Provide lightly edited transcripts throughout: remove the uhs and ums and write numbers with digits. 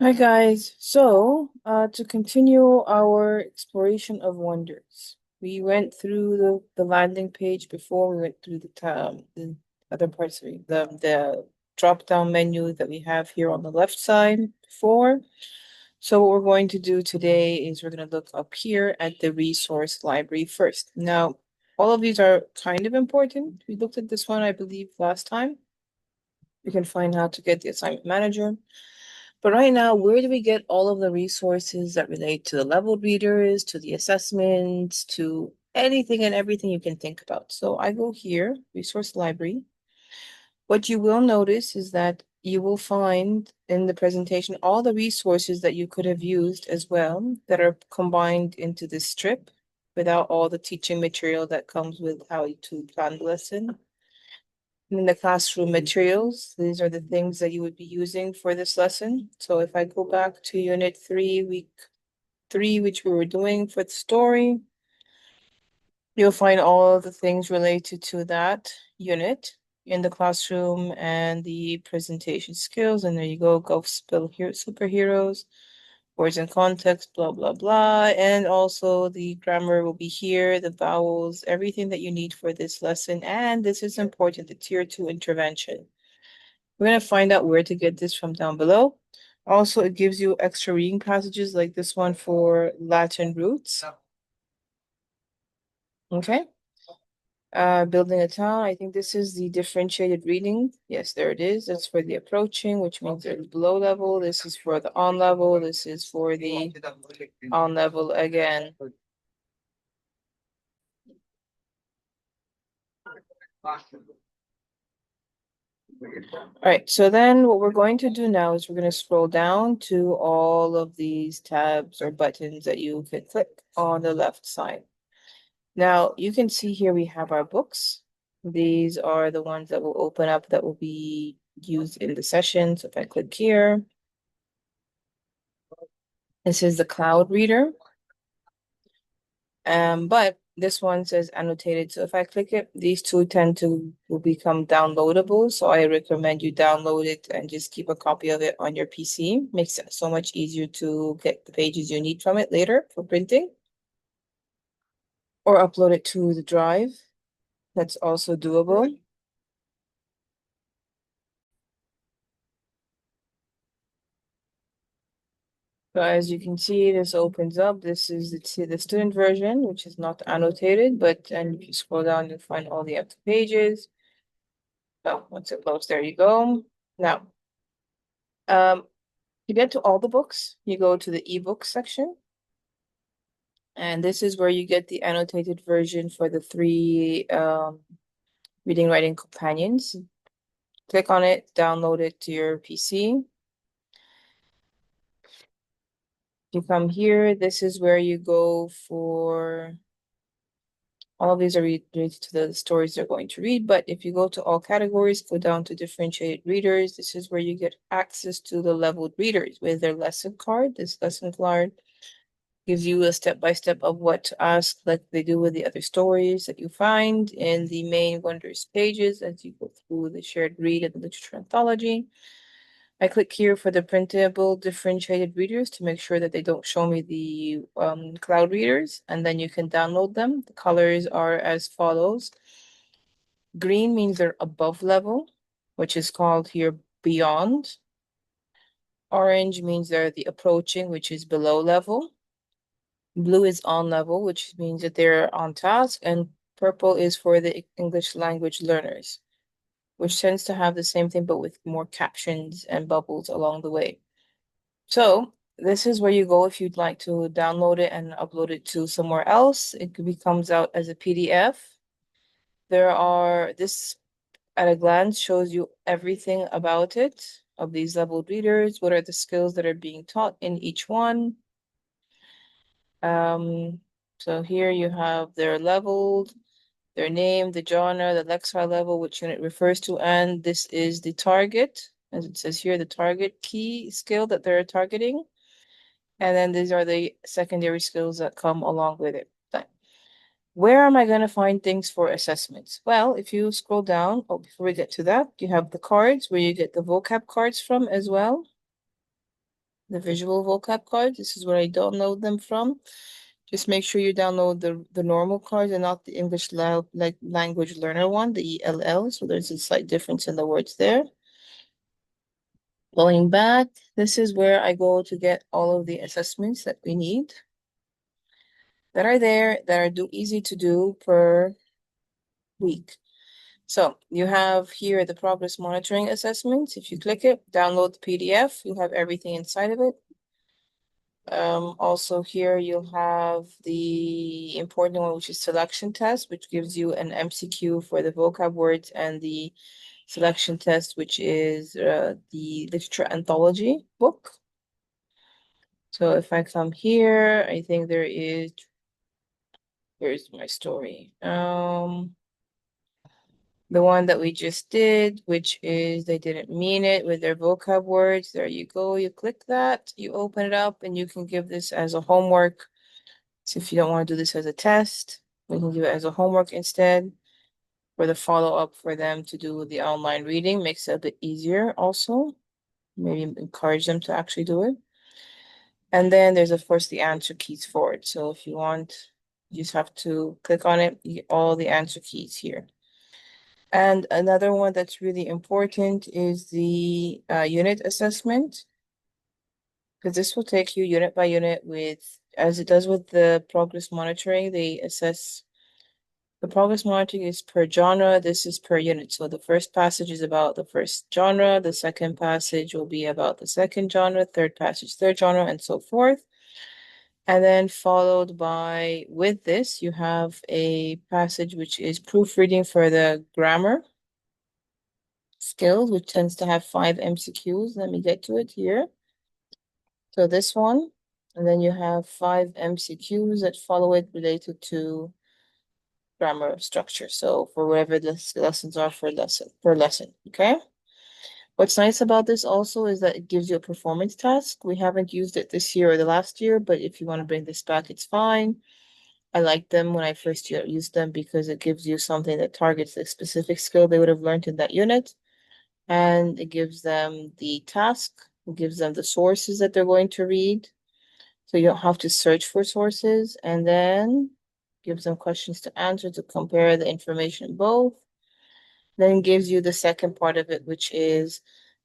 Hi guys. To continue our exploration of wonders, we went through the landing page before. We went through the other parts of the drop down menu that we have here on the left side before. So what we're going to do today is we're going to look up here at the resource library first. Now, all of these are kind of important. We looked at this one, I believe, last time. You can find how to get the assignment manager. But right now, where do we get all of the resources that relate to the leveled readers, to the assessments, to anything and everything you can think about? So I go here, resource library. What you will notice is that you will find in the presentation all the resources that you could have used as well that are combined into this strip without all the teaching material that comes with how to plan the lesson. In the classroom materials, these are the things that you would be using for this lesson. So if I go back to Unit 3, Week 3, which we were doing for the story, you'll find all of the things related to that unit in the classroom and the presentation skills. And there you go, Gulf Spill here, superheroes, words in context, blah, blah, blah. And also the grammar will be here, the vowels, everything that you need for this lesson. And this is important, the Tier 2 intervention. We're going to find out where to get this from down below. Also, it gives you extra reading passages like this one for Latin roots. Okay. Building a town. I think this is the differentiated reading. Yes, there it is. That's for the approaching, which means it's below level. This is for the on level. This is for the on level again. All right, so then what we're going to do now is we're going to scroll down to all of these tabs or buttons that you can click on the left side. Now you can see here we have our books. These are the ones that will open up that will be used in the session. So if I click here, this is the cloud reader. But this one says annotated. So if I click it, these two tend to will become downloadable. So I recommend you download it and just keep a copy of it on your PC. Makes it so much easier to get the pages you need from it later for printing. Or upload it to the drive. That's also doable. So as you can see, this opens up. This is the student version, which is not annotated, but and if you scroll down, you'll find all the empty pages. Oh, once it loads, there you go. Now, to get to all the books, you go to the ebook section. And this is where you get the annotated version for the three reading writing companions. Click on it, download it to your PC. You come here, this is where you go for all of these are related to the stories they're going to read, but if you go to all categories, go down to differentiated readers, this is where you get access to the leveled readers with their lesson card. This lesson card gives you a step-by-step of what to ask, like they do with the other stories that you find in the main Wonders pages as you go through the shared read and the literature anthology. I click here for the printable differentiated readers to make sure that they don't show me the cloud readers, and then you can download them. The colors are as follows. Green means they're above level, which is called here beyond. Orange means they're the approaching, which is below level. Blue is on level, which means that they're on task, and purple is for the English language learners, which tends to have the same thing but with more captions and bubbles along the way. So this is where you go if you'd like to download it and upload it to somewhere else. It comes out as a PDF. This at a glance shows you everything about it, of these leveled readers, what are the skills that are being taught in each one. So here you have their leveled, their name, the genre, the Lexile level, which unit refers to, and this is the target, as it says here, the target key skill that they're targeting. And then these are the secondary skills that come along with it. Where am I going to find things for assessments? Well, if you scroll down, before we get to that, you have the cards where you get the vocab cards from as well. the visual vocab cards. This is where I download them from. Just make sure you download the normal cards and not the English like language learner one, the ELL. So there's a slight difference in the words there. Going back, this is where I go to get all of the assessments that we need that are there, that are easy to do per week. So you have here the progress monitoring assessments. If you click it, download the PDF, you have everything inside of it. Also here you'll have the important one, which is selection test, which gives you an MCQ for the vocab words, and the selection test, which is the literature anthology book. So if I come here, I think where's my story? The one that we just did, which is they didn't mean it with their vocab words. There you go. You click that, you open it up, and you can give this as a homework. So if you don't want to do this as a test, we can do it as a homework instead for the follow-up for them to do the online reading. Makes it a bit easier also. Maybe encourage them to actually do it. And then there's, of course, the answer keys for it. So if you want, you just have to click on it, you get all the answer keys here. And another one that's really important is the unit assessment, because this will take you unit by unit with, as it does with the progress monitoring, they assess, the progress monitoring is per genre, this is per unit. So the first passage is about the first genre, the second passage will be about the second genre, third passage, third genre, and so forth. And then followed by, with this, you have a passage which is proofreading for the grammar skills, which tends to have 5 MCQs. Let me get to it here. So this one, and then you have 5 MCQs that follow it related to grammar structure. So for whatever the lessons are for per lesson, okay? What's nice about this also is that it gives you a performance task. We haven't used it this year or the last year, but if you want to bring this back, it's fine. I liked them when I first used them because it gives you something that targets the specific skill they would have learned in that unit. And it gives them the task, it gives them the sources that they're going to read. So you don't have to search for sources, and then gives them questions to answer to compare the information both. Then gives you the second part of it, which is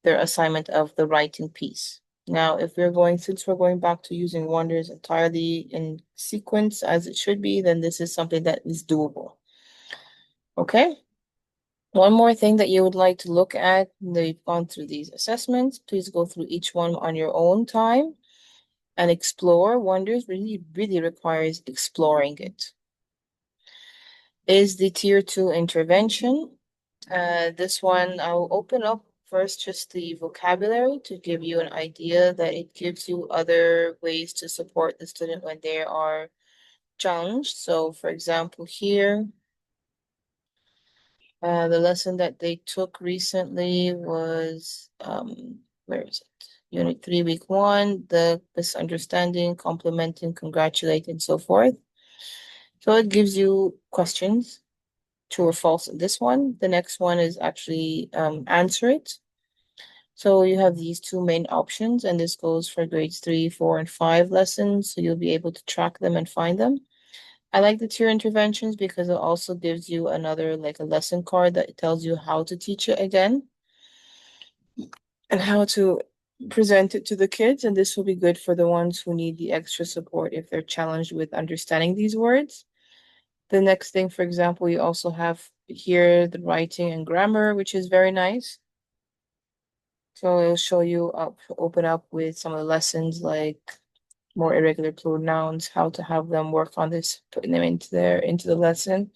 their assignment of the writing piece. Now, since we're going back to using wonders entirely in sequence as it should be, then this is something that is doable. Okay. One more thing that you would like to look at, they've gone through these assessments. Please go through each one on your own time and explore. Wonders really, really requires exploring it. Is the tier 2 intervention. This one, I'll open up first just the vocabulary to give you an idea that it gives you other ways to support the student when they are challenged. So for example, here, the lesson that they took recently was, where is it? Unit 3, week 1, the misunderstanding, complimenting, congratulate, and so forth. So it gives you questions, true or false in this one. The next one is actually answer it. So you have these two main options, and this goes for grades 3, 4, and 5 lessons. So you'll be able to track them and find them. I like the tier interventions because it also gives you another, like a lesson card that tells you how to teach it again and how to present it to the kids. And this will be good for the ones who need the extra support if they're challenged with understanding these words. The next thing, for example, you also have here the writing and grammar, which is very nice. So it'll show you open up with some of the lessons like more irregular pronouns, how to have them work on this, putting them into the lesson.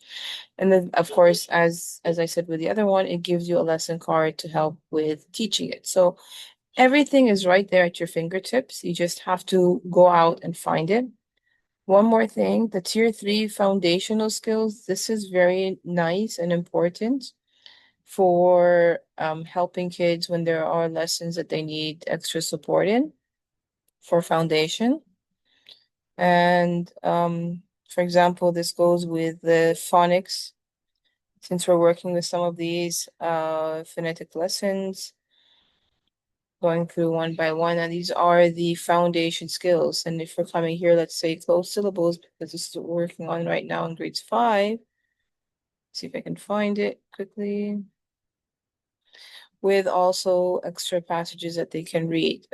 And then of course, as I said with the other one, it gives you a lesson card to help with teaching it. So everything is right there at your fingertips. You just have to go out and find it. One more thing, the tier 3 foundational skills, this is very nice and important for helping kids when there are lessons that they need extra support in for foundation. And for example, this goes with the phonics, since we're working with some of these phonetic lessons. going through one by one, and these are the foundation skills. And if we're coming here, let's say closed syllables, because this is what we're working on right now in grades 5. See if I can find it quickly. With also extra passages that they can read.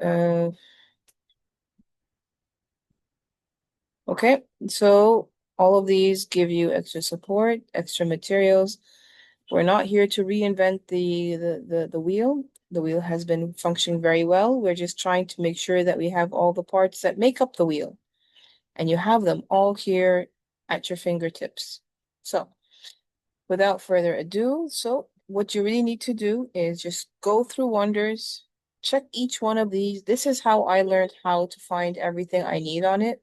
Okay, so all of these give you extra support, extra materials. We're not here to reinvent the wheel. The wheel has been functioning very well. We're just trying to make sure that we have all the parts that make up the wheel, and you have them all here at your fingertips. So without further ado, so what you really need to do is just go through Wonders, check each one of these. This is how I learned how to find everything I need on it.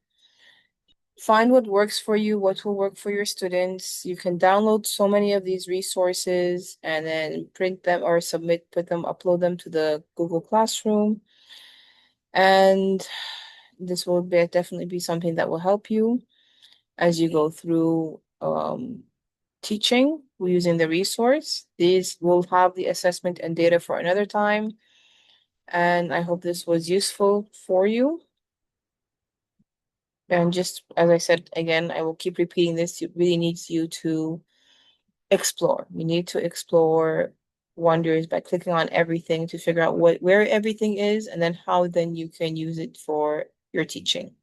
Find what works for you, what will work for your students. You can download so many of these resources and then print them or upload them to the Google Classroom. And this will definitely be something that will help you as you go through teaching using the resource. These will have the assessment and data for another time. And I hope this was useful for you. And just as I said again, I will keep repeating this. It really needs you to explore. You need to explore Wonders by clicking on everything to figure out where everything is, and then how then you can use it for your teaching.